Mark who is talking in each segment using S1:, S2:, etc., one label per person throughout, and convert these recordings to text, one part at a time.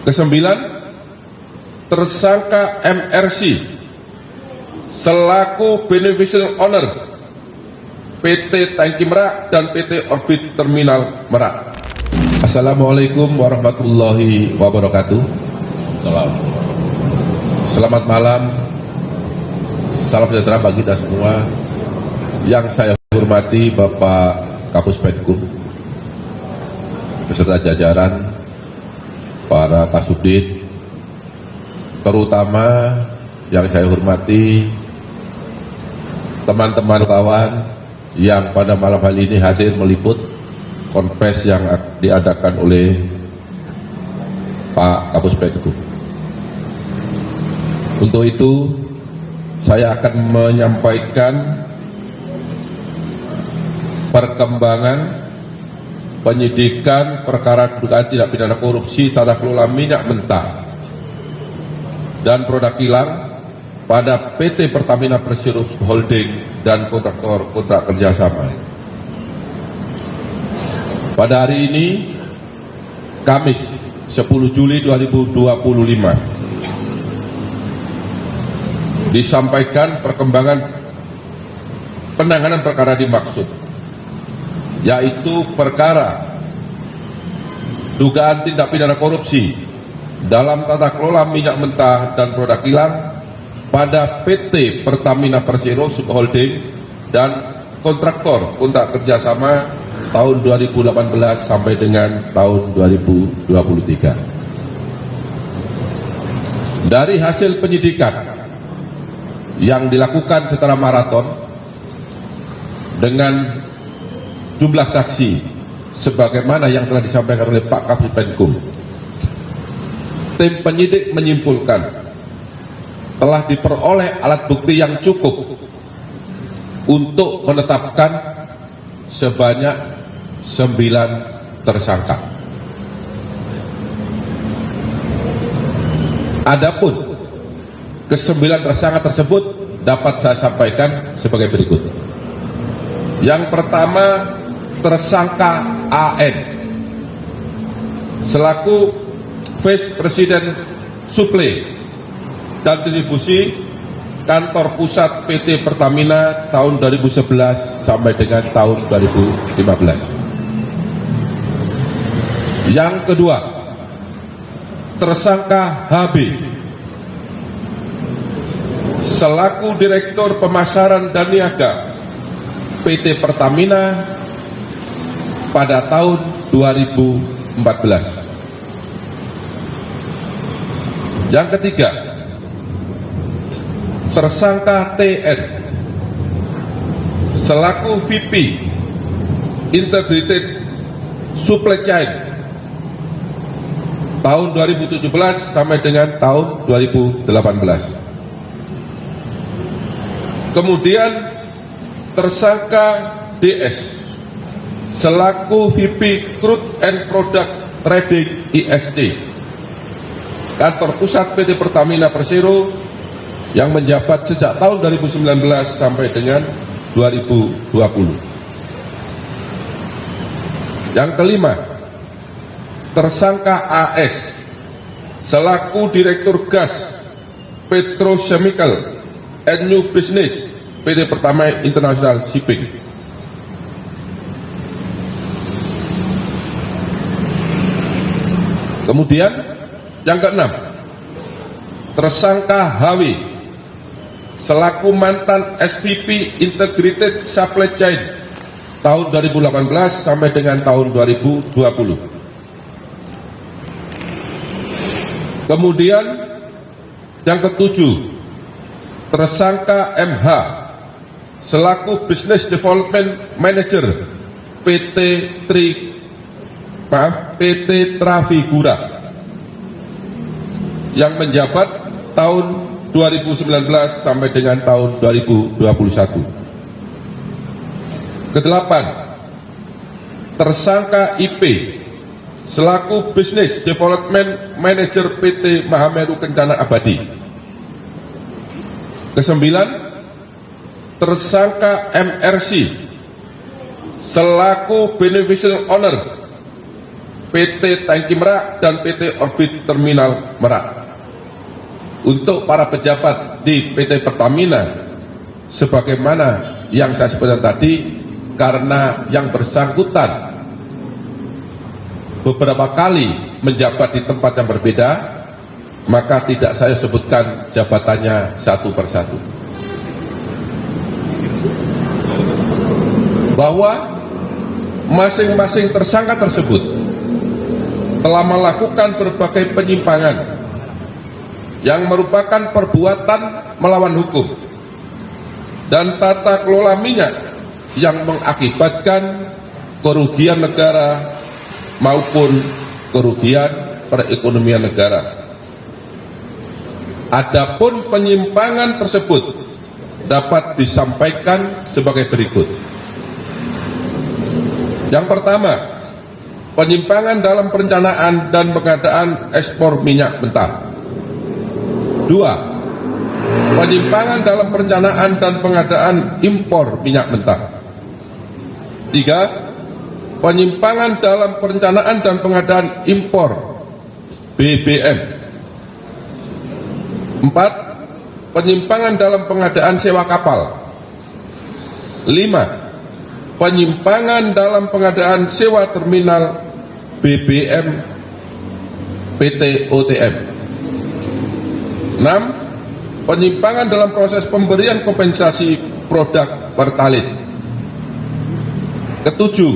S1: Kesembilan, tersangka MRC selaku beneficial owner PT Tangki Merak dan PT Orbit Terminal Merak. Assalamualaikum warahmatullahi wabarakatuh. Selamat malam, salam sejahtera bagi kita semua. Yang saya hormati Bapak Kapus Penkum beserta jajaran, para Kasubdit, terutama yang saya hormati teman-teman kawan yang pada malam hari ini hadir meliput konfes yang diadakan oleh Pak Kapus Penkum. Untuk itu saya akan menyampaikan perkembangan penyidikan perkara dugaan tindak pidana korupsi tata kelola minyak mentah dan produk kilang pada PT Pertamina Persero Holding dan kontraktor kontrak kerjasama. Pada hari ini, Kamis 10 Juli 2025, disampaikan perkembangan penanganan perkara dimaksud, yaitu perkara dugaan tindak pidana korupsi dalam tata kelola minyak mentah dan produk kilang pada PT Pertamina Persero Holding dan kontraktor kontrak kerjasama tahun 2018 sampai dengan tahun 2023. Dari hasil penyidikan yang dilakukan secara maraton dengan jumlah saksi sebagaimana yang telah disampaikan oleh Pak Kapus Penkum, tim penyidik menyimpulkan telah diperoleh alat bukti yang cukup untuk menetapkan sebanyak 9 tersangka. Adapun ke-9 tersangka tersebut dapat saya sampaikan sebagai berikut. Yang pertama, tersangka AN selaku Vice President Suplai dan Distribusi Kantor Pusat PT Pertamina tahun 2011 sampai dengan tahun 2015. Yang kedua, tersangka HB selaku Direktur Pemasaran dan Niaga PT Pertamina pada tahun 2014. Yang ketiga, tersangka TN selaku VP Integrated Supply Chain tahun 2017 sampai dengan tahun 2018. Kemudian tersangka DS selaku VP Crude and Product Trading ISC Kantor Pusat PT Pertamina Persero yang menjabat sejak tahun 2019 sampai dengan 2020. Yang kelima, tersangka AS selaku Direktur Gas Petrochemical and New Business PT Pertamina International Shipping. Kemudian yang keenam, tersangka HW selaku mantan SVP Integrated Supply Chain tahun 2018 sampai dengan tahun 2020. Kemudian yang ketujuh, tersangka MH selaku Business Development Manager PT Trafigura yang menjabat tahun 2019 sampai dengan tahun 2021. Kedelapan, tersangka IP selaku Business Development Manager PT Mahameru Kencana Abadi. Kesembilan, tersangka MRC selaku Beneficial Owner PT Tangki Merak dan PT Orbit Terminal Merak. Untuk para pejabat di PT Pertamina, sebagaimana yang saya sebutkan tadi, karena yang bersangkutan beberapa kali menjabat di tempat yang berbeda, maka tidak saya sebutkan jabatannya satu persatu. Bahwa masing-masing tersangka tersebut telah melakukan berbagai penyimpangan yang merupakan perbuatan melawan hukum dan tata kelola minyak yang mengakibatkan kerugian negara maupun kerugian perekonomian negara. Adapun penyimpangan tersebut dapat disampaikan sebagai berikut. Yang pertama, penyimpangan dalam perencanaan dan pengadaan ekspor minyak mentah. 2. Penyimpangan dalam perencanaan dan pengadaan impor minyak mentah. 3. Penyimpangan dalam perencanaan dan pengadaan impor BBM. 4. Penyimpangan dalam pengadaan sewa kapal. 5. Penyimpangan dalam pengadaan sewa terminal BBM PT OTM. 6. Penyimpangan dalam proses pemberian kompensasi produk Pertalite. Ketujuh,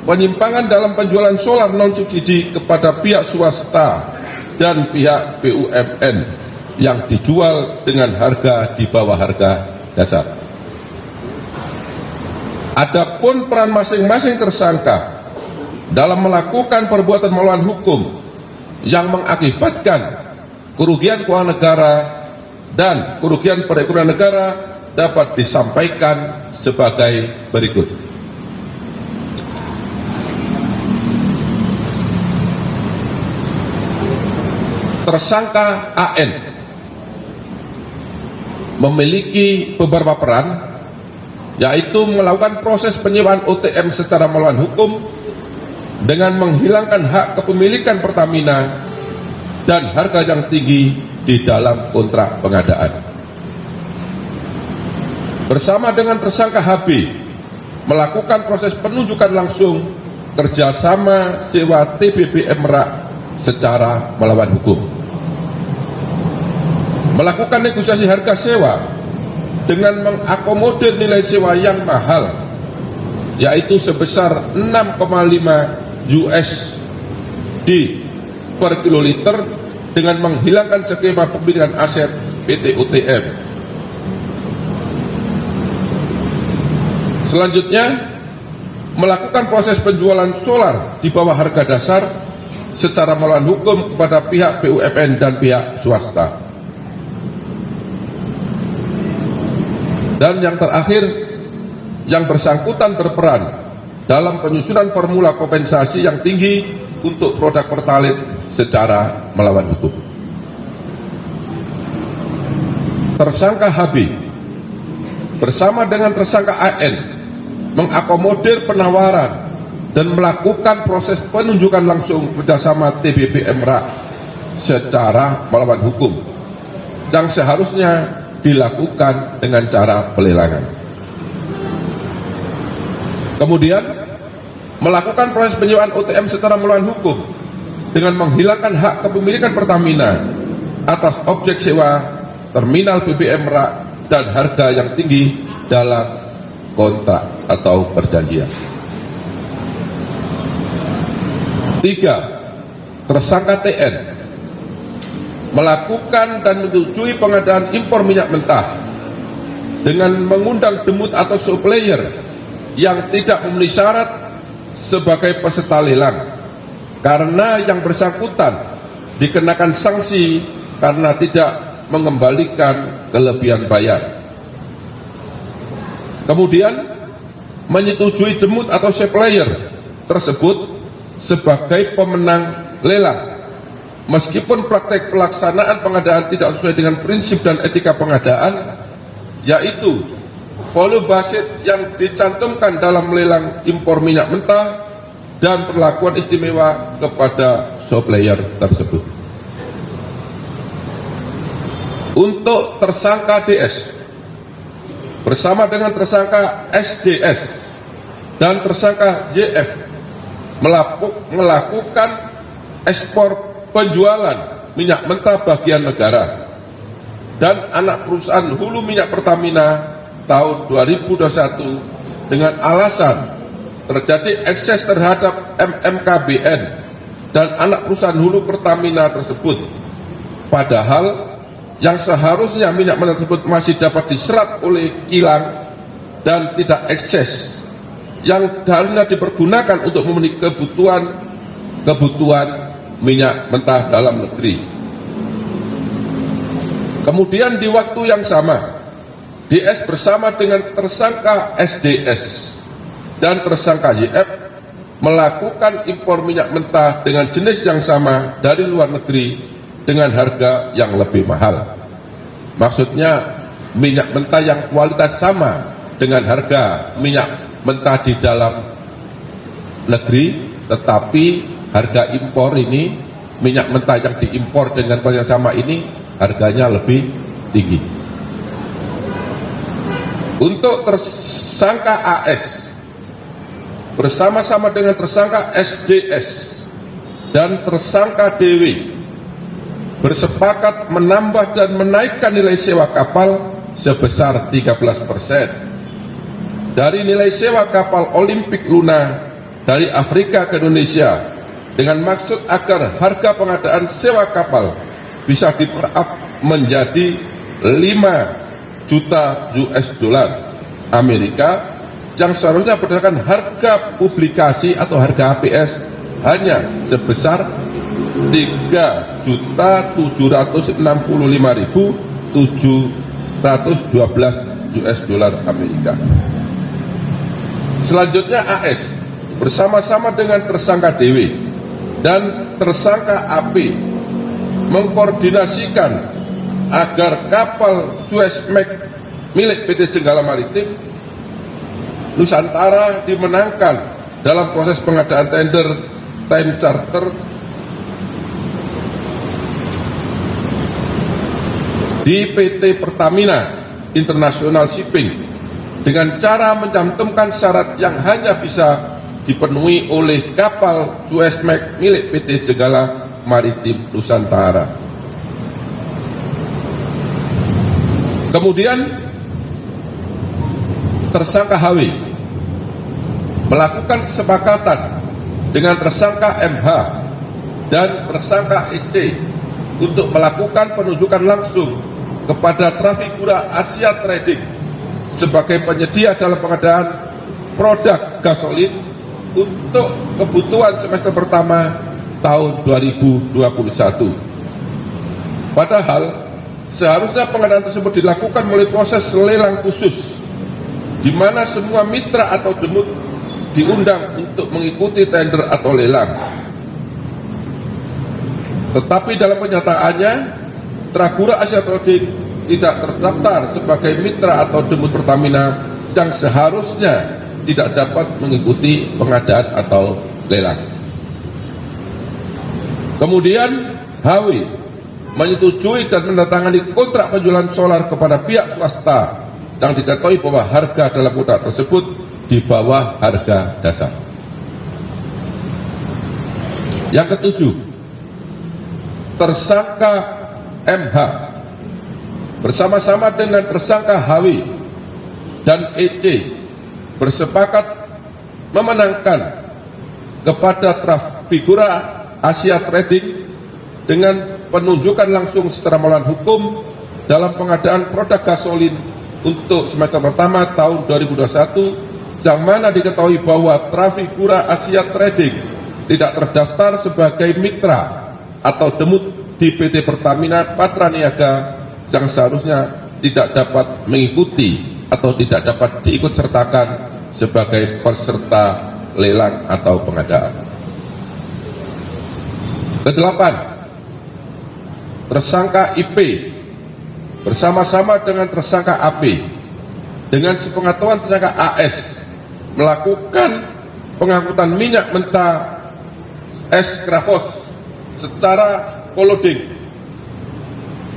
S1: penyimpangan dalam penjualan solar non-subsidi kepada pihak swasta dan pihak BUMN yang dijual dengan harga di bawah harga dasar. Adapun peran masing-masing tersangka dalam melakukan perbuatan melawan hukum yang mengakibatkan kerugian keuangan negara dan kerugian perekonomian negara dapat disampaikan sebagai berikut. Tersangka AN memiliki beberapa peran, yaitu melakukan proses penyewaan OTM secara melawan hukum dengan menghilangkan hak kepemilikan Pertamina dan harga yang tinggi di dalam kontrak pengadaan. Bersama dengan tersangka HB melakukan proses penunjukan langsung kerjasama sewa TBBM Merak secara melawan hukum. Melakukan negosiasi harga sewa dengan mengakomodir nilai sewa yang mahal, yaitu sebesar 6,5 USD per kiloliter dengan menghilangkan skema pemilikan aset PT OTM. Selanjutnya, melakukan proses penjualan solar di bawah harga dasar secara melawan hukum kepada pihak BUMN dan pihak swasta. Dan yang terakhir, yang bersangkutan berperan dalam penyusunan formula kompensasi yang tinggi untuk produk Pertalite secara melawan hukum. Tersangka HB bersama dengan tersangka AN mengakomodir penawaran dan melakukan proses penunjukan langsung kerjasama TBBM Merak secara melawan hukum yang seharusnya dilakukan dengan cara pelelangan. Kemudian melakukan proses penyewaan OTM secara melawan hukum dengan menghilangkan hak kepemilikan Pertamina atas objek sewa terminal BBM Merak dan harga yang tinggi dalam kontrak atau perjanjian. 3. Tersangka TN melakukan dan menyetujui pengadaan impor minyak mentah dengan mengundang demut atau supplier yang tidak memenuhi syarat sebagai peserta lelang, karena yang bersangkutan dikenakan sanksi karena tidak mengembalikan kelebihan bayar. Kemudian menyetujui demut atau supplier tersebut sebagai pemenang lelang, meskipun praktek pelaksanaan pengadaan tidak sesuai dengan prinsip dan etika pengadaan, yaitu volume basit yang dicantumkan dalam lelang impor minyak mentah dan perlakuan istimewa kepada supplier tersebut. Untuk tersangka DS bersama dengan tersangka SDS dan tersangka JF melakukan ekspor penjualan minyak mentah bagian negara dan anak perusahaan hulu minyak Pertamina tahun 2021 dengan alasan terjadi ekses terhadap MMKBN dan anak perusahaan hulu Pertamina tersebut, padahal yang seharusnya minyak mentah tersebut masih dapat diserap oleh kilang dan tidak ekses, yang harusnya dipergunakan untuk memenuhi kebutuhan minyak mentah dalam negeri. Kemudian di waktu yang sama, DS bersama dengan tersangka SDS dan tersangka YF melakukan impor minyak mentah dengan jenis yang sama dari luar negeri dengan harga yang lebih mahal. Maksudnya minyak mentah yang kualitas sama dengan harga minyak mentah di dalam negeri, tetapi harga impor ini, minyak mentah yang diimpor dengan kualitas yang sama ini harganya lebih tinggi. Untuk tersangka AS bersama-sama dengan tersangka SDS dan tersangka DW bersepakat menambah dan menaikkan nilai sewa kapal sebesar 13% dari nilai sewa kapal Olimpik Luna dari Afrika ke Indonesia, dengan maksud agar harga pengadaan sewa kapal bisa diperap menjadi 5 juta US$ Amerika yang seharusnya berdasarkan harga publikasi atau harga APS hanya sebesar 3.765.712 US$ Amerika. Selanjutnya AS bersama-sama dengan tersangka DW dan tersangka AP mengkoordinasikan agar kapal Suezmax milik PT Jenggala Maritim Nusantara dimenangkan dalam proses pengadaan tender time charter di PT Pertamina International Shipping dengan cara mencantumkan syarat yang hanya bisa dipenuhi oleh kapal Suezmax milik PT Jenggala Maritim Nusantara. Kemudian tersangka HW melakukan kesepakatan dengan tersangka MH dan tersangka EC untuk melakukan penunjukan langsung kepada Trafigura Asia Trading sebagai penyedia dalam pengadaan produk gasolin untuk kebutuhan semester pertama tahun 2021. Padahal seharusnya pengadaan tersebut dilakukan melalui proses lelang khusus, di mana semua mitra atau demut diundang untuk mengikuti tender atau lelang. Tetapi dalam kenyataannya, Trafigura Asia Trading tidak terdaftar sebagai mitra atau demut Pertamina yang seharusnya tidak dapat mengikuti pengadaan atau lelang. Kemudian HW menyetujui dan menandatangani kontrak penjualan solar kepada pihak swasta yang diketahui bahwa harga dalam kontrak tersebut di bawah harga dasar. Yang ketujuh, tersangka MH bersama-sama dengan tersangka HW dan EC bersepakat memenangkan kepada Trafigura Asia Trading dengan penunjukan langsung secara melawan hukum dalam pengadaan produk gasolin untuk semester pertama tahun 2021, yang mana diketahui bahwa Trafigura Asia Trading tidak terdaftar sebagai mitra atau demut di PT Pertamina Patraniaga, yang seharusnya tidak dapat mengikuti atau tidak dapat diikut sertakan sebagai peserta lelang atau pengadaan. Kedelapan, tersangka IP bersama-sama dengan tersangka AP dengan sepengetahuan tersangka AS melakukan pengangkutan minyak mentah Escravos secara koloding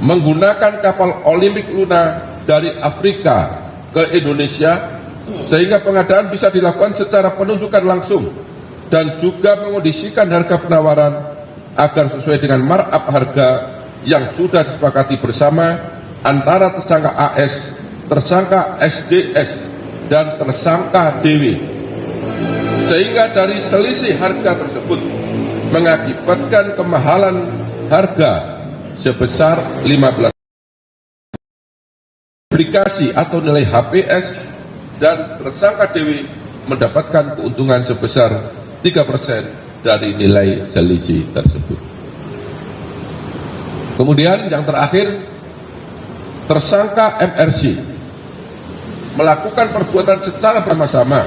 S1: menggunakan kapal Olympic Luna dari Afrika ke Indonesia, sehingga pengadaan bisa dilakukan secara penunjukan langsung dan juga mengondisikan harga penawaran agar sesuai dengan markup harga yang sudah disepakati bersama antara tersangka AS, tersangka SDS, dan tersangka DW, sehingga dari selisih harga tersebut mengakibatkan kemahalan harga sebesar 15 aplikasi atau nilai HPS, dan tersangka DW mendapatkan keuntungan sebesar 3% dari nilai selisih tersebut. Kemudian yang terakhir, tersangka MRC melakukan perbuatan secara bersama-sama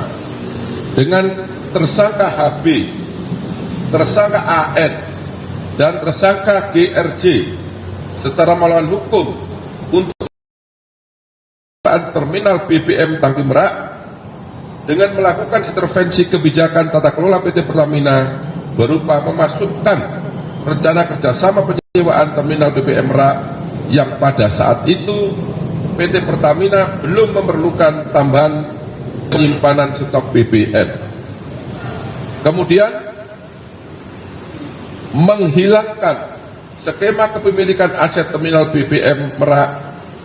S1: dengan tersangka HB, tersangka AN, dan tersangka GRJ secara melawan hukum untuk terminal BBM Tangki Merak dengan melakukan intervensi kebijakan tata kelola PT Pertamina berupa memasukkan rencana kerjasama penyewaan terminal BBM Merak yang pada saat itu PT Pertamina belum memerlukan tambahan penyimpanan stok BBM. Kemudian menghilangkan skema kepemilikan aset terminal BBM Merak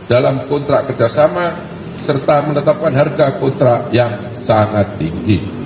S1: dalam kontrak kerjasama serta menetapkan harga kontrak yang sangat tinggi.